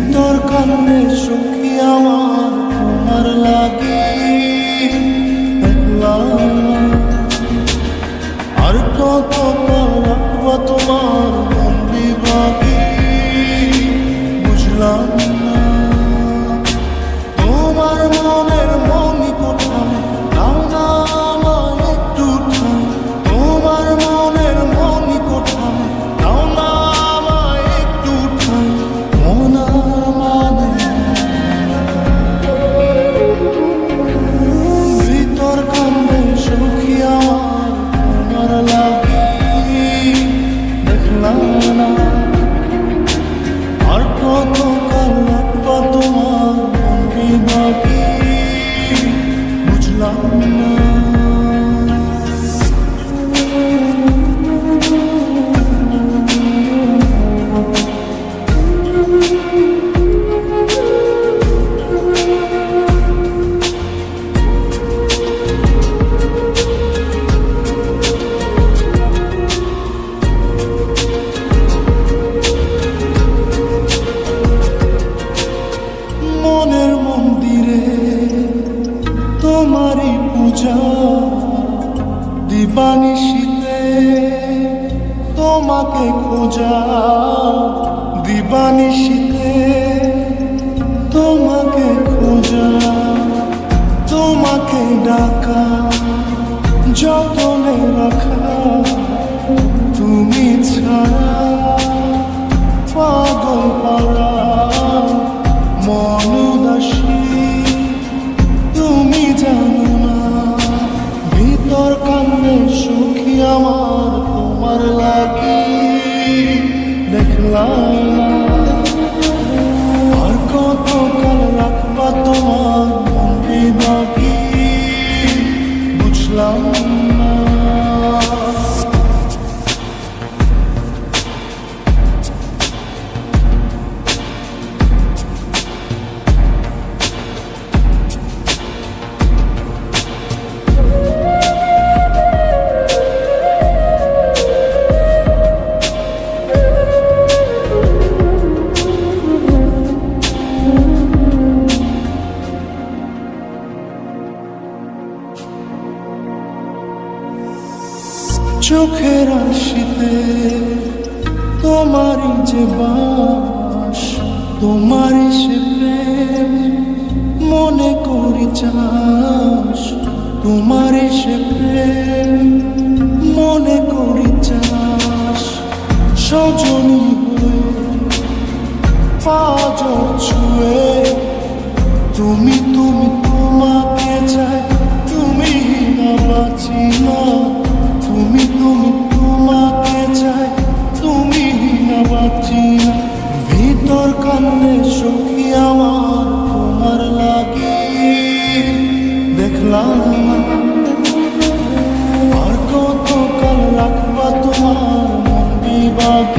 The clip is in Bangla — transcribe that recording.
ভিতর কান্নে সখী আমার তোমার লাগি দেখলাম আর কত রাখবো তোমার মন বিভাগী বুঝলাম না তোমার মনের মনি কোথায় দাও না আমায় একটু ঠাই তোমার মনের মনি কোথায় দাও না আমায় একটু ঠাই মনার মানে ভিতর কান্দে সখী আমার তোমার লাগি দেখলাম না আর কত কাল রাখবো তোমার মন বিভাগী বুঝলাম না মনের মন্দিরে তোমারই পূজা দিবানিশীতে তোমাকে খোঁজা দিবানিশীতে তোমাকে খোঁজা তোমাকে ডাকা যতনে রাখা তুমি ছাড়া পাগল পাড়া মন উদাসী তুমি জানো না ভিতর কান্নে সখী আমার তোমার লাগি দেখলাম না আর কত কাল রাখবা তোমার মন বিভাগী বুঝলাম না চোখের আশিতে তোমারই যে বাস তোমারই সে প্রেম মনে করি চাস তোমারই সে প্রেম মনে করি চাস সজনী হয়ে পাঁচ ছুঁয়ে তুমি তুমি তোমাকে চাই তুমি না বাঁচি না তুমি তুমি তোমাকে চাই তুমি না বাঁচি না ভিতর কান্নে সখী আমার তোমার লাগি দেখলাম না আর কত কাল রাখবা তোমার মন বিভাগী